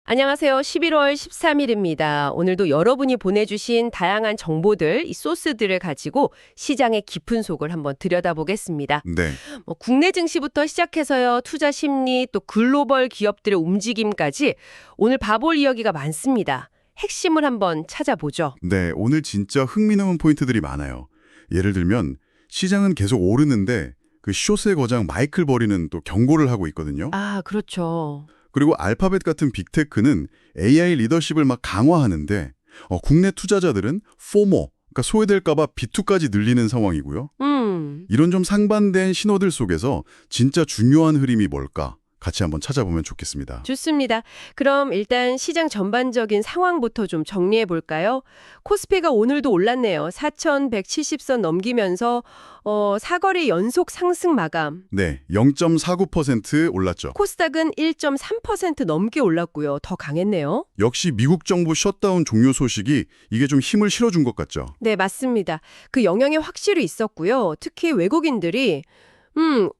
안녕하세요. 11월 13일입니다. 오늘도 여러분이 보내주신 다양한 정보들, 이 소스들을 가지고 시장의 깊은 속을 한번 들여다보겠습니다. 네, 국내 증시부터 시작해서요, 투자 심리, 또 글로벌 기업들의 움직임까지 오늘 봐볼 이야기가 많습니다. 핵심을 한번 찾아보죠. 네, 오늘 진짜 흥미로운 포인트들이 많아요. 예를 들면 시장은 계속 오르는데 그 숏의 거장 마이클 버리는 또 경고를 하고 있거든요. 아, 그렇죠. 그리고 알파벳 같은 빅테크는 AI 리더십을 막 강화하는데 국내 투자자들은 포모, 그러니까 소외될까 봐 비투까지 늘리는 상황이고요. 이런 좀 상반된 신호들 속에서 진짜 중요한 흐름이 뭘까? 같이 한번 찾아보면 좋겠습니다. 좋습니다. 그럼 일단 시장 전반적인 상황부터 좀 정리해 볼까요? 코스피가 오늘도 올랐네요. 4,170선 넘기면서 사거리 연속 상승 마감. 네, 0.49% 올랐죠. 코스닥은 1.3% 넘게 올랐고요. 더 강했네요. 역시 미국 정부 셧다운 종료 소식이 이게 좀 힘을 실어준 것 같죠. 네, 맞습니다. 그 영향이 확실히 있었고요. 특히 외국인들이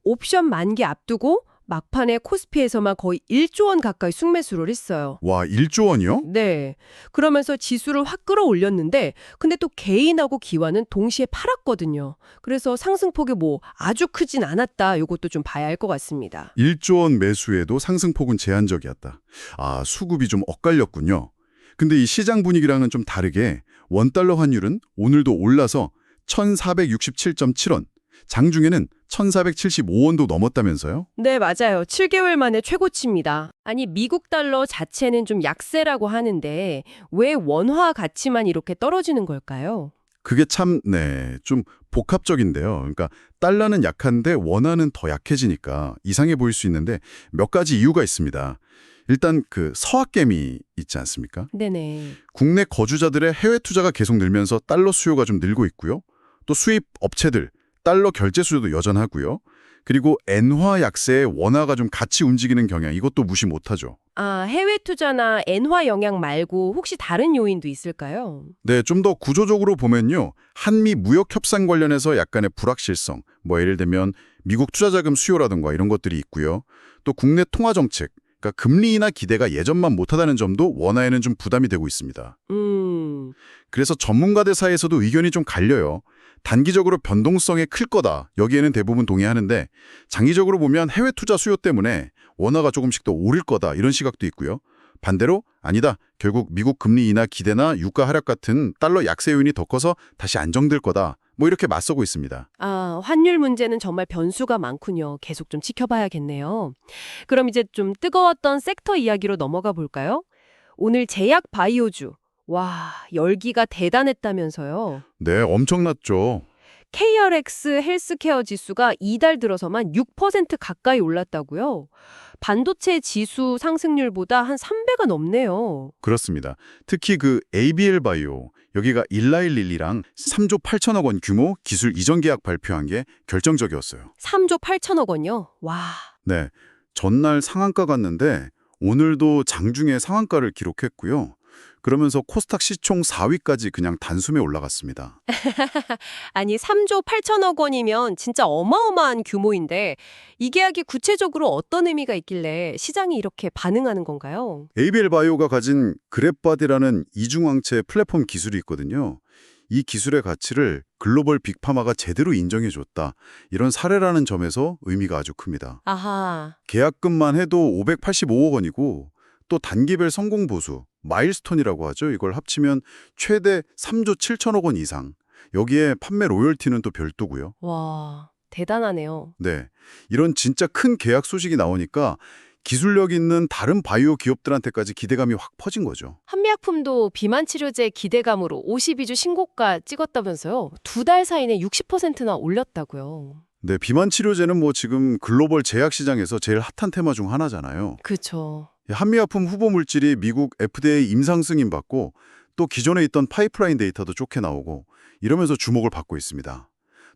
옵션 만기 앞두고 막판에 코스피에서만 거의 1조 원 가까이 순매수를 했어요. 와, 1조 원이요? 네. 그러면서 지수를 확 끌어올렸는데 근데 또 개인하고 기관은 동시에 팔았거든요. 그래서 상승폭이 아주 크진 않았다. 이것도 좀 봐야 할 것 같습니다. 1조 원 매수에도 상승폭은 제한적이었다. 아, 수급이 좀 엇갈렸군요. 근데 이 시장 분위기랑은 좀 다르게 원달러 환율은 오늘도 올라서 1467.7원, 장중에는 1475원도 넘었다면서요? 네, 맞아요. 7개월 만에 최고치입니다. 아니, 미국 달러 자체는 좀 약세라고 하는데 왜 원화 가치만 이렇게 떨어지는 걸까요? 그게 참, 좀 복합적인데요. 그러니까 달러는 약한데 원화는 더 약해지니까 이상해 보일 수 있는데 몇 가지 이유가 있습니다. 일단 그 서학개미 있지 않습니까? 네네. 국내 거주자들의 해외 투자가 계속 늘면서 달러 수요가 좀 늘고 있고요. 또 수입 업체들, 달러 결제 수요도 여전하고요. 그리고 엔화 약세에 원화가 좀 같이 움직이는 경향, 이것도 무시 못하죠. 아, 해외 투자나 엔화 영향 말고 혹시 다른 요인도 있을까요? 네, 좀 더 구조적으로 보면요. 한미 무역 협상 관련해서 약간의 불확실성, 예를 들면 미국 투자자금 수요라든가 이런 것들이 있고요. 또 국내 통화 정책, 그러니까 금리 인하 기대가 예전만 못하다는 점도 원화에는 좀 부담이 되고 있습니다. 그래서 전문가들 사이에서도 의견이 좀 갈려요. 단기적으로 변동성이 클 거다. 여기에는 대부분 동의하는데 장기적으로 보면 해외 투자 수요 때문에 원화가 조금씩 더 오를 거다. 이런 시각도 있고요. 반대로 아니다. 결국 미국 금리 인하 기대나 유가 하락 같은 달러 약세 요인이 더 커서 다시 안정될 거다. 이렇게 맞서고 있습니다. 아, 환율 문제는 정말 변수가 많군요. 계속 좀 지켜봐야겠네요. 그럼 이제 좀 뜨거웠던 섹터 이야기로 넘어가 볼까요? 오늘 제약 바이오주. 와, 열기가 대단했다면서요. 네, 엄청났죠. KRX 헬스케어 지수가 이달 들어서만 6% 가까이 올랐다고요? 반도체 지수 상승률보다 한 3배가 넘네요. 그렇습니다. 특히 그 ABL 바이오, 여기가 일라일릴리랑 3조 8천억 원 규모 기술 이전 계약 발표한 게 결정적이었어요. 3조 8천억 원요? 와. 네, 전날 상한가 갔는데 오늘도 장중에 상한가를 기록했고요. 그러면서 코스닥 시총 4위까지 그냥 단숨에 올라갔습니다. 아니 3조 8천억 원이면 진짜 어마어마한 규모인데 이 계약이 구체적으로 어떤 의미가 있길래 시장이 이렇게 반응하는 건가요? ABL 바이오가 가진 그랩바디라는 이중항체 플랫폼 기술이 있거든요. 이 기술의 가치를 글로벌 빅파마가 제대로 인정해줬다. 이런 사례라는 점에서 의미가 아주 큽니다. 아하. 계약금만 해도 585억 원이고 또 단기별 성공 보수, 마일스톤이라고 하죠. 이걸 합치면 최대 3조 7천억 원 이상. 여기에 판매 로열티는 또 별도고요. 와, 대단하네요. 네, 이런 진짜 큰 계약 소식이 나오니까 기술력 있는 다른 바이오 기업들한테까지 기대감이 확 퍼진 거죠. 한미약품도 비만 치료제 기대감으로 52주 신고가 찍었다면서요? 2달 사이 내 60%나 올렸다고요. 네, 비만 치료제는 지금 글로벌 제약 시장에서 제일 핫한 테마 중 하나잖아요. 그렇죠. 한미약품 후보 물질이 미국 FDA 임상 승인 받고 또 기존에 있던 파이프라인 데이터도 좋게 나오고 이러면서 주목을 받고 있습니다.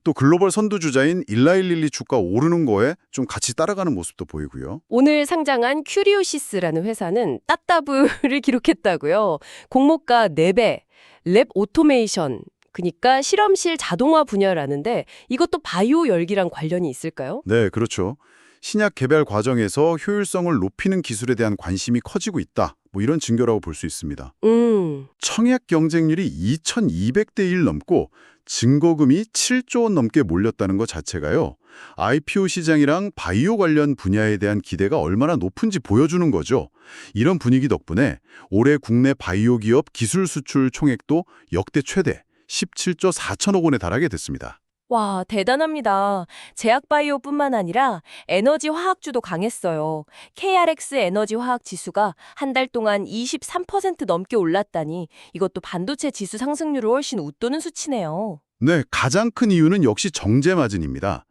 또 글로벌 선두주자인 일라일릴리 주가 오르는 거에 좀 같이 따라가는 모습도 보이고요. 오늘 상장한 큐리오시스라는 회사는 따따블을 기록했다고요. 공모가 4배, 랩 오토메이션, 그러니까 실험실 자동화 분야라는데 이것도 바이오 열기랑 관련이 있을까요? 네, 그렇죠. 신약 개발 과정에서 효율성을 높이는 기술에 대한 관심이 커지고 있다. 뭐 이런 징조라고 볼 수 있습니다. 음. 청약 경쟁률이 2200대 1 넘고 증거금이 7조 원 넘게 몰렸다는 것 자체가요. IPO 시장이랑 바이오 관련 분야에 대한 기대가 얼마나 높은지 보여주는 거죠. 이런 분위기 덕분에 올해 국내 바이오 기업 기술 수출 총액도 역대 최대 17조 4천억 원에 달하게 됐습니다. 와, 대단합니다. 제약바이오뿐만 아니라 에너지 화학주도 강했어요. KRX 에너지 화학 지수가 한 달 동안 23% 넘게 올랐다니 이것도 반도체 지수 상승률을 훨씬 웃도는 수치네요. 네, 가장 큰 이유는 역시 정제 마진입니다.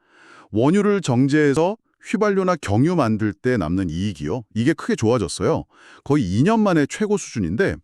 원유를 정제해서 휘발유나 경유 만들 때 남는 이익이요. 이게 크게 좋아졌어요. 거의 2년 만에 최고 수준인데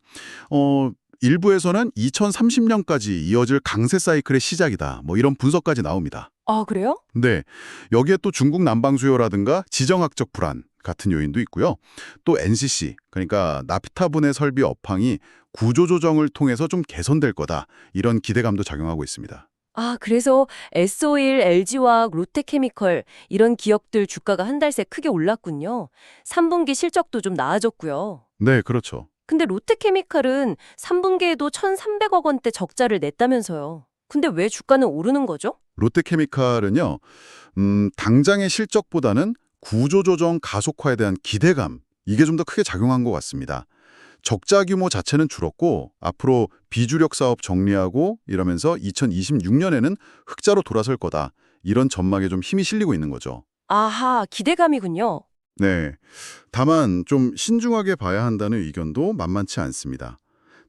일부에서는 2030년까지 이어질 강세 사이클의 시작이다. 뭐 이런 분석까지 나옵니다. 아, 그래요? 네, 여기에 또 중국 난방 수요라든가 지정학적 불안 같은 요인도 있고요. 또 NCC, 그러니까 나프타분해 설비 업황이 구조조정을 통해서 좀 개선될 거다. 이런 기대감도 작용하고 있습니다. 아, 그래서 S-오일, LG화학, 롯데케미컬 이런 기업들 주가가 한 달 새 크게 올랐군요. 3분기 실적도 좀 나아졌고요. 네, 그렇죠. 근데 롯데케미칼은 3분기에도 1,300억 원대 적자를 냈다면서요. 근데 왜 주가는 오르는 거죠? 롯데케미칼은요, 당장의 실적보다는 구조조정 가속화에 대한 기대감, 이게 좀 더 크게 작용한 것 같습니다. 적자 규모 자체는 줄었고 앞으로 비주력 사업 정리하고 이러면서 2026년에는 흑자로 돌아설 거다. 이런 전망에 좀 힘이 실리고 있는 거죠. 아하, 기대감이군요. 네. 다만 좀 신중하게 봐야 한다는 의견도 만만치 않습니다.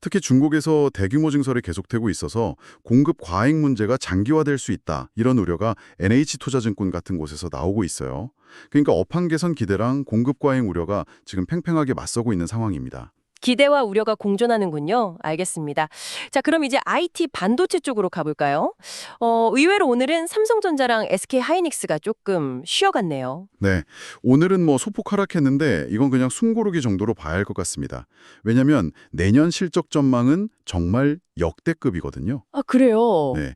특히 중국에서 대규모 증설이 계속되고 있어서 공급 과잉 문제가 장기화될 수 있다. 이런 우려가 NH투자증권 같은 곳에서 나오고 있어요. 그러니까 업황 개선 기대랑 공급 과잉 우려가 지금 팽팽하게 맞서고 있는 상황입니다. 기대와 우려가 공존하는군요. 알겠습니다. 자, 그럼 이제 IT 반도체 쪽으로 가볼까요? 의외로 오늘은 삼성전자랑 SK하이닉스가 조금 쉬어갔네요. 네, 오늘은 뭐 소폭 하락했는데 이건 그냥 숨고르기 정도로 봐야 할 것 같습니다. 왜냐하면 내년 실적 전망은 정말 역대급이거든요. 아, 그래요? 네,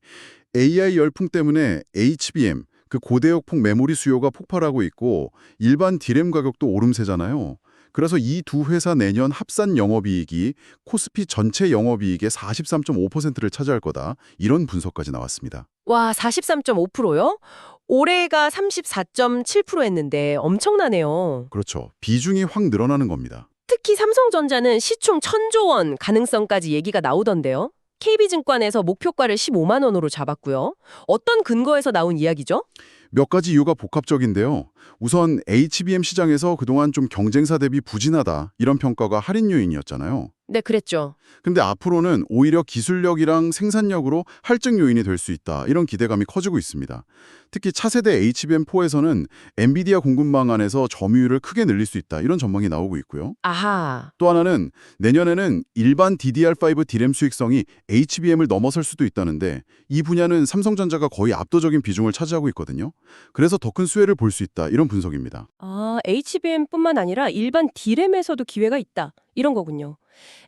AI 열풍 때문에 HBM, 그 고대역폭 메모리 수요가 폭발하고 있고 일반 디램 가격도 오름세잖아요. 그래서 이 두 회사 내년 합산 영업이익이 코스피 전체 영업이익의 43.5%를 차지할 거다. 이런 분석까지 나왔습니다. 와, 43.5%요? 올해가 34.7%였는데 엄청나네요. 그렇죠. 비중이 확 늘어나는 겁니다. 특히 삼성전자는 시총 1,000조 원 가능성까지 얘기가 나오던데요. KB증권에서 목표가를 15만 원으로 잡았고요. 어떤 근거에서 나온 이야기죠? 몇 가지 이유가 복합적인데요. 우선 HBM 시장에서 그동안 좀 경쟁사 대비 부진하다 이런 평가가 할인 요인이었잖아요. 네, 그랬죠. 근데 앞으로는 오히려 기술력이랑 생산력으로 할증 요인이 될 수 있다. 이런 기대감이 커지고 있습니다. 특히 차세대 HBM4에서는 엔비디아 공급망 안에서 점유율을 크게 늘릴 수 있다. 이런 전망이 나오고 있고요. 아하. 또 하나는 내년에는 일반 DDR5 디램 수익성이 HBM을 넘어설 수도 있다는데 이 분야는 삼성전자가 거의 압도적인 비중을 차지하고 있거든요. 그래서 더 큰 수혜를 볼 수 있다. 이런 분석입니다. 아, HBM뿐만 아니라 일반 D램에서도 기회가 있다. 이런 거군요.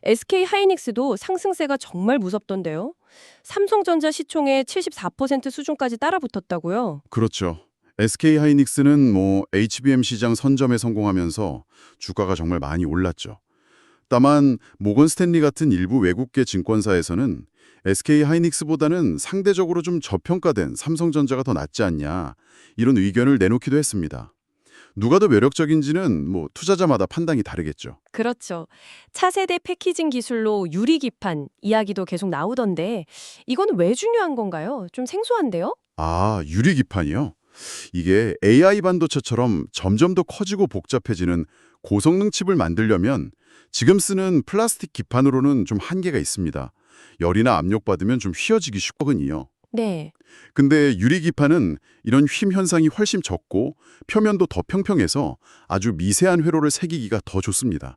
SK하이닉스도 상승세가 정말 무섭던데요. 삼성전자 시총의 74% 수준까지 따라붙었다고요. 그렇죠. SK하이닉스는 뭐 HBM 시장 선점에 성공하면서 주가가 정말 많이 올랐죠. 다만 모건 스탠리 같은 일부 외국계 증권사에서는 SK하이닉스보다는 상대적으로 좀 저평가된 삼성전자가 더 낫지 않냐 이런 의견을 내놓기도 했습니다. 누가 더 매력적인지는 뭐 투자자마다 판단이 다르겠죠. 그렇죠. 차세대 패키징 기술로 유리기판 이야기도 계속 나오던데 이건 왜 중요한 건가요? 좀 생소한데요? 아, 유리기판이요? 이게 AI 반도체처럼 점점 더 커지고 복잡해지는 고성능 칩을 만들려면 지금 쓰는 플라스틱 기판으로는 좀 한계가 있습니다. 열이나 압력 받으면 좀 휘어지기 쉽거든요. 네. 근데 유리기판은 이런 휨 현상이 훨씬 적고 표면도 더 평평해서 아주 미세한 회로를 새기기가 더 좋습니다.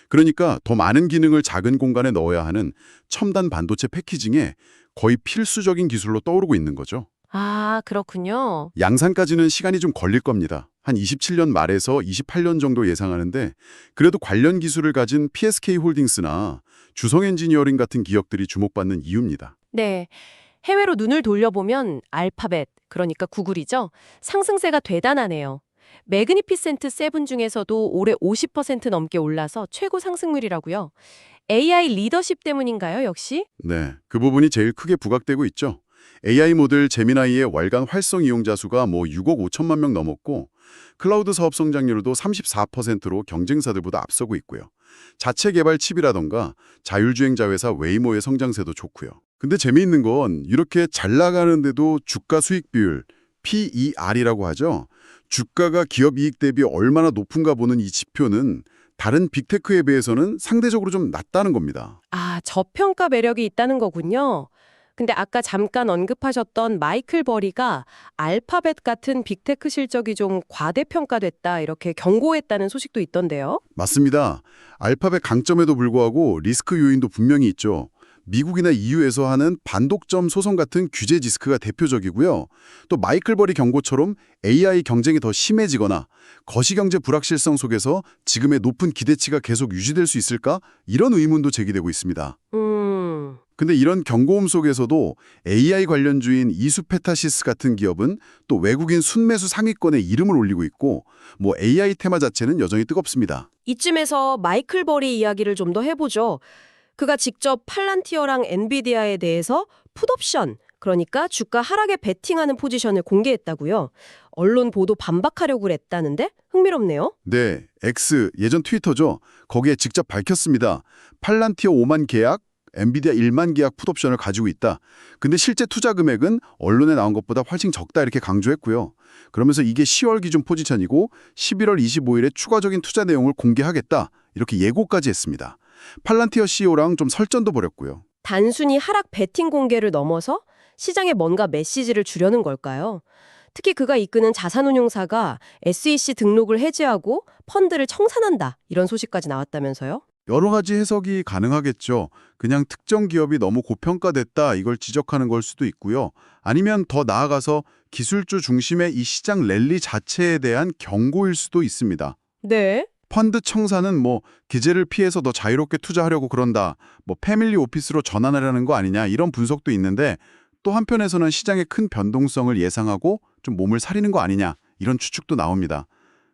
그러니까 더 많은 기능을 작은 공간에 넣어야 하는 첨단 반도체 패키징에 거의 필수적인 기술로 떠오르고 있는 거죠. 아, 그렇군요. 양산까지는 시간이 좀 걸릴 겁니다. 한 27년 말에서 28년 정도 예상하는데 그래도 관련 기술을 가진 PSK홀딩스나 주성엔지니어링 같은 기업들이 주목받는 이유입니다. 네. 해외로 눈을 돌려보면 알파벳, 그러니까 구글이죠. 상승세가 대단하네요. 매그니피센트 세븐 중에서도 올해 50% 넘게 올라서 최고 상승률이라고요. AI 리더십 때문인가요, 역시? 네, 그 부분이 제일 크게 부각되고 있죠. AI 모델 제미나이의 월간 활성 이용자 수가 6억 5천만 명 넘었고 클라우드 사업 성장률도 34%로 경쟁사들보다 앞서고 있고요. 자체 개발 칩이라던가 자율주행자 회사 웨이모의 성장세도 좋고요. 근데 재미있는 건 이렇게 잘 나가는데도 주가 수익 비율, PER이라고 하죠. 주가가 기업 이익 대비 얼마나 높은가 보는 이 지표는 다른 빅테크에 비해서는 상대적으로 좀 낮다는 겁니다. 아, 저평가 매력이 있다는 거군요. 근데 아까 잠깐 언급하셨던 마이클 버리가 알파벳 같은 빅테크 실적이 좀 과대평가됐다 이렇게 경고했다는 소식도 있던데요. 맞습니다. 알파벳 강점에도 불구하고 리스크 요인도 분명히 있죠. 미국이나 EU에서 하는 반독점 소송 같은 규제 리스크가 대표적이고요. 또 마이클 버리 경고처럼 AI 경쟁이 더 심해지거나 거시경제 불확실성 속에서 지금의 높은 기대치가 계속 유지될 수 있을까? 이런 의문도 제기되고 있습니다. 근데 이런 경고음 속에서도 AI 관련주인 이수페타시스 같은 기업은 또 외국인 순매수 상위권에 이름을 올리고 있고 AI 테마 자체는 여전히 뜨겁습니다. 이쯤에서 마이클 버리 이야기를 좀 더 해보죠. 그가 직접 팔란티어랑 엔비디아에 대해서 풋옵션, 그러니까 주가 하락에 베팅하는 포지션을 공개했다고요. 언론 보도 반박하려고 했다는데 흥미롭네요. 네, X, 예전 트위터죠. 거기에 직접 밝혔습니다. 팔란티어 5만 계약, 엔비디아 1만 계약 풋옵션을 가지고 있다. 근데 실제 투자 금액은 언론에 나온 것보다 훨씬 적다 이렇게 강조했고요. 그러면서 이게 10월 기준 포지션이고 11월 25일에 추가적인 투자 내용을 공개하겠다. 이렇게 예고까지 했습니다. 팔란티어 CEO랑 좀 설전도 벌였고요. 단순히 하락 베팅 공개를 넘어서 시장에 뭔가 메시지를 주려는 걸까요? 특히 그가 이끄는 자산운용사가 SEC 등록을 해제하고 펀드를 청산한다 이런 소식까지 나왔다면서요? 여러 가지 해석이 가능하겠죠. 그냥 특정 기업이 너무 고평가됐다 이걸 지적하는 걸 수도 있고요. 아니면 더 나아가서 기술주 중심의 이 시장 랠리 자체에 대한 경고일 수도 있습니다. 네. 펀드 청산은 기재를 피해서 더 자유롭게 투자하려고 그런다. 패밀리 오피스로 전환하려는 거 아니냐 이런 분석도 있는데 또 한편에서는 시장의 큰 변동성을 예상하고 좀 몸을 사리는 거 아니냐 이런 추측도 나옵니다.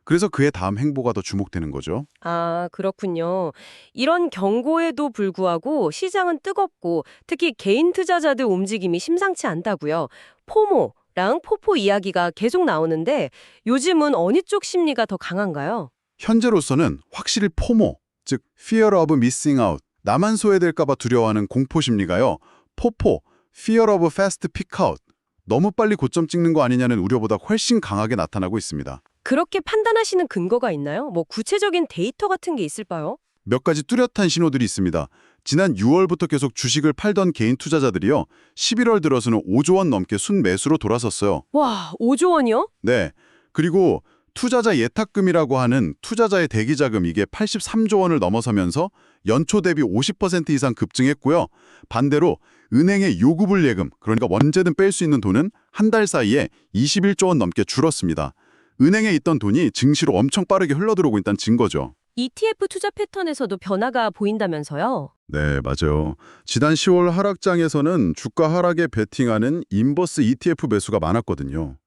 그래서 그의 다음 행보가 더 주목되는 거죠. 아, 그렇군요. 이런 경고에도 불구하고 시장은 뜨겁고 특히 개인 투자자들 움직임이 심상치 않다고요. 포모랑 포포 이야기가 계속 나오는데 요즘은 어느 쪽 심리가 더 강한가요? 현재로서는 확실히 포모, 즉 fear of missing out, 나만 소외될까 봐 두려워하는 공포 심리가요. 포포, fear of fast pick out, 너무 빨리 고점 찍는 거 아니냐는 우려보다 훨씬 강하게 나타나고 있습니다. 그렇게 판단하시는 근거가 있나요? 구체적인 데이터 같은 게 있을까요? 몇 가지 뚜렷한 신호들이 있습니다. 지난 6월부터 계속 주식을 팔던 개인 투자자들이요. 11월 들어서는 5조 원 넘게 순매수로 돌아섰어요. 와, 5조 원이요? 네. 그리고 투자자 예탁금이라고 하는 투자자의 대기자금 이게 83조 원을 넘어서면서 연초 대비 50% 이상 급증했고요. 반대로 은행의 요구불 예금, 그러니까 언제든 뺄 수 있는 돈은 한 달 사이에 21조 원 넘게 줄었습니다. 은행에 있던 돈이 증시로 엄청 빠르게 흘러들어오고 있다는 증거죠. ETF 투자 패턴에서도 변화가 보인다면서요? 네, 맞아요. 지난 10월 하락장에서는 주가 하락에 베팅하는 인버스 ETF 매수가 많았거든요.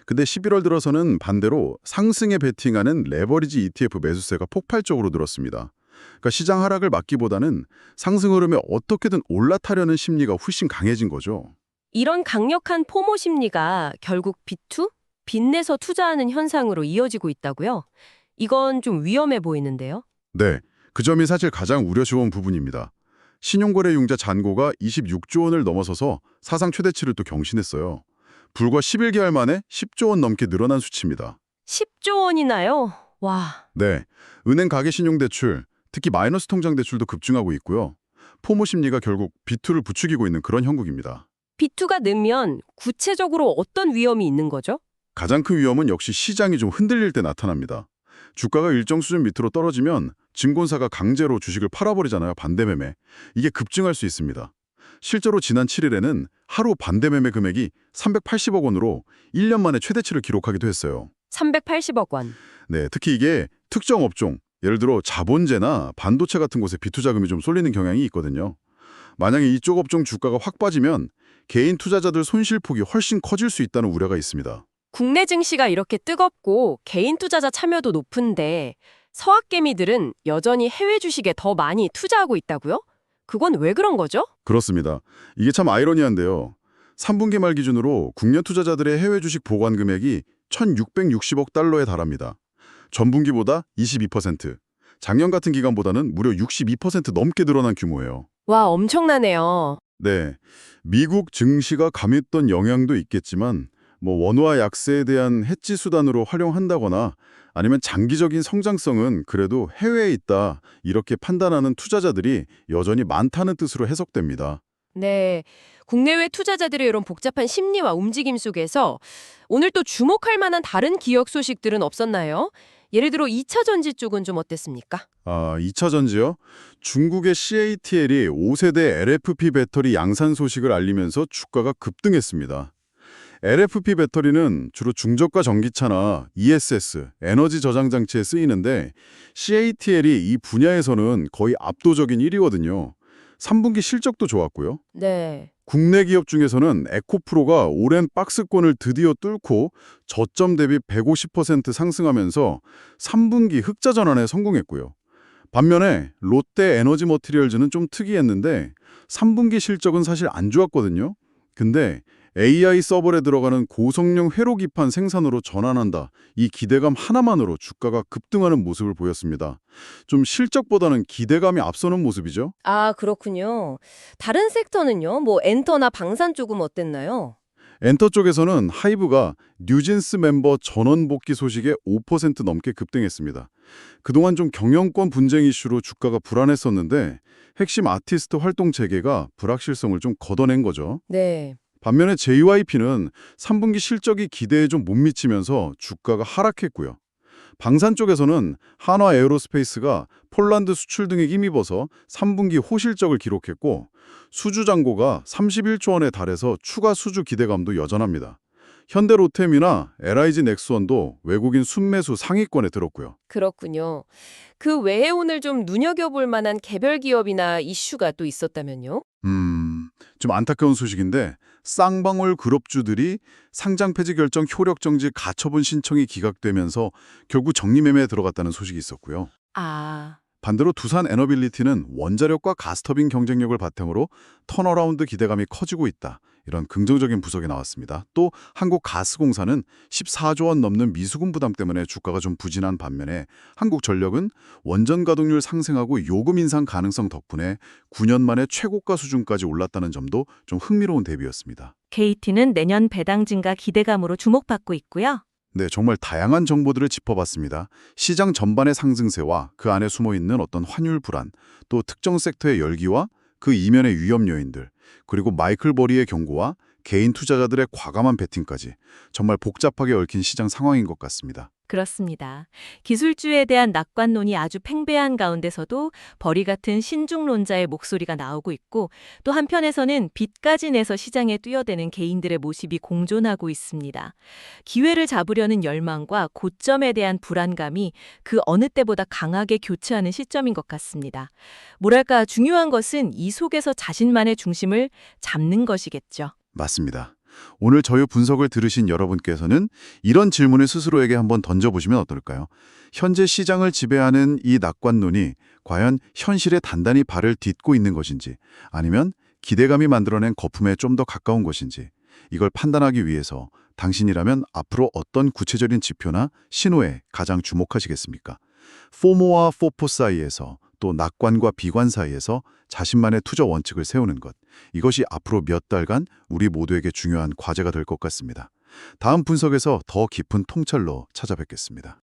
근데 11월 들어서는 반대로 상승에 베팅하는 레버리지 ETF 매수세가 폭발적으로 늘었습니다. 그러니까 시장 하락을 막기보다는 상승 흐름에 어떻게든 올라타려는 심리가 훨씬 강해진 거죠. 이런 강력한 포모 심리가 결국 비투? 빚내서 투자하는 현상으로 이어지고 있다고요? 이건 좀 위험해 보이는데요. 네, 그 점이 사실 가장 우려스러운 부분입니다. 신용거래융자 잔고가 26조 원을 넘어서서 사상 최대치를 또 경신했어요. 불과 11개월 만에 10조 원 넘게 늘어난 수치입니다. 10조 원이나요? 와. 네, 은행 가계신용대출, 특히 마이너스 통장 대출도 급증하고 있고요. 포모 심리가 결국 비투를 부추기고 있는 그런 형국입니다. 비투가 늘면 구체적으로 어떤 위험이 있는 거죠? 가장 큰 위험은 역시 시장이 좀 흔들릴 때 나타납니다. 주가가 일정 수준 밑으로 떨어지면 증권사가 강제로 주식을 팔아버리잖아요. 반대매매. 이게 급증할 수 있습니다. 실제로 지난 7일에는 하루 반대매매 금액이 380억 원으로 1년 만에 최대치를 기록하기도 했어요. 380억 원. 네, 특히 이게 특정 업종, 예를 들어 자본재나 반도체 같은 곳에 비투자금이 좀 쏠리는 경향이 있거든요. 만약에 이쪽 업종 주가가 확 빠지면 개인 투자자들 손실폭이 훨씬 커질 수 있다는 우려가 있습니다. 국내 증시가 이렇게 뜨겁고 개인 투자자 참여도 높은데 서학개미들은 여전히 해외 주식에 더 많이 투자하고 있다고요? 그건 왜 그런 거죠? 그렇습니다. 이게 참 아이러니한데요. 3분기 말 기준으로 국내 투자자들의 해외 주식 보관 금액이 1,660억 달러에 달합니다. 전분기보다 22%, 작년 같은 기간보다는 무려 62% 넘게 늘어난 규모예요. 와, 엄청나네요. 네, 미국 증시가 감했던 영향도 있겠지만 원화 약세에 대한 해지 수단으로 활용한다거나 아니면 장기적인 성장성은 그래도 해외에 있다 이렇게 판단하는 투자자들이 여전히 많다는 뜻으로 해석됩니다. 네, 국내외 투자자들의 이런 복잡한 심리와 움직임 속에서 오늘 또 주목할 만한 다른 기업 소식들은 없었나요? 예를 들어 2차 전지 쪽은 좀 어땠습니까? 2차 전지요? 중국의 CATL이 5세대 LFP 배터리 양산 소식을 알리면서 주가가 급등했습니다. LFP 배터리는 주로 중저가 전기차나 ESS, 에너지 저장 장치에 쓰이는데 CATL이 이 분야에서는 거의 압도적인 1위거든요. 3분기 실적도 좋았고요. 네. 국내 기업 중에서는 에코프로가 오랜 박스권을 드디어 뚫고 저점 대비 150% 상승하면서 3분기 흑자 전환에 성공했고요. 반면에 롯데 에너지 머티리얼즈는 좀 특이했는데 3분기 실적은 사실 안 좋았거든요. 근데 AI 서버에 들어가는 고성능 회로 기판 생산으로 전환한다. 이 기대감 하나만으로 주가가 급등하는 모습을 보였습니다. 좀 실적보다는 기대감이 앞서는 모습이죠. 아, 그렇군요. 다른 섹터는요? 뭐 엔터나 방산 쪽은 어땠나요? 엔터 쪽에서는 하이브가 뉴진스 멤버 전원 복귀 소식에 5% 넘게 급등했습니다. 그동안 좀 경영권 분쟁 이슈로 주가가 불안했었는데 핵심 아티스트 활동 재개가 불확실성을 좀 걷어낸 거죠. 네. 반면에 JYP는 3분기 실적이 기대에 좀 못 미치면서 주가가 하락했고요. 방산 쪽에서는 한화 에어로스페이스가 폴란드 수출 등에 힘입어서 3분기 호실적을 기록했고 수주잔고가 31조 원에 달해서 추가 수주 기대감도 여전합니다. 현대로템이나 LIG 넥스원도 외국인 순매수 상위권에 들었고요. 그렇군요. 그 외에 오늘 좀 눈여겨볼 만한 개별 기업이나 이슈가 또 있었다면요? 좀 안타까운 소식인데 쌍방울 그룹주들이 상장 폐지 결정 효력 정지 가처분 신청이 기각되면서 결국 정리매매에 들어갔다는 소식이 있었고요. 아, 반대로 두산 에너빌리티는 원자력과 가스터빈 경쟁력을 바탕으로 턴어라운드 기대감이 커지고 있다. 이런 긍정적인 분석이 나왔습니다. 또 한국가스공사는 14조 원 넘는 미수금 부담 때문에 주가가 좀 부진한 반면에 한국전력은 원전 가동률 상승하고 요금 인상 가능성 덕분에 9년 만에 최고가 수준까지 올랐다는 점도 좀 흥미로운 대비였습니다. KT는 내년 배당 증가 기대감으로 주목받고 있고요. 네, 정말 다양한 정보들을 짚어봤습니다. 시장 전반의 상승세와 그 안에 숨어있는 어떤 환율 불안, 또 특정 섹터의 열기와 그 이면의 위험 요인들, 그리고 마이클 버리의 경고와 개인 투자자들의 과감한 베팅까지 정말 복잡하게 얽힌 시장 상황인 것 같습니다. 그렇습니다. 기술주에 대한 낙관론이 아주 팽배한 가운데서도 벌이 같은 신중론자의 목소리가 나오고 있고 또 한편에서는 빚까지 내서 시장에 뛰어드는 개인들의 모습이 공존하고 있습니다. 기회를 잡으려는 열망과 고점에 대한 불안감이 그 어느 때보다 강하게 교차하는 시점인 것 같습니다. 뭐랄까 중요한 것은 이 속에서 자신만의 중심을 잡는 것이겠죠. 맞습니다. 오늘 저희 분석을 들으신 여러분께서는 이런 질문을 스스로에게 한번 던져보시면 어떨까요? 현재 시장을 지배하는 이 낙관론이 과연 현실에 단단히 발을 딛고 있는 것인지 아니면 기대감이 만들어낸 거품에 좀 더 가까운 것인지 이걸 판단하기 위해서 당신이라면 앞으로 어떤 구체적인 지표나 신호에 가장 주목하시겠습니까? 포모와 포포 사이에서 또 낙관과 비관 사이에서 자신만의 투자 원칙을 세우는 것. 이것이 앞으로 몇 달간 우리 모두에게 중요한 과제가 될 것 같습니다. 다음 분석에서 더 깊은 통찰로 찾아뵙겠습니다.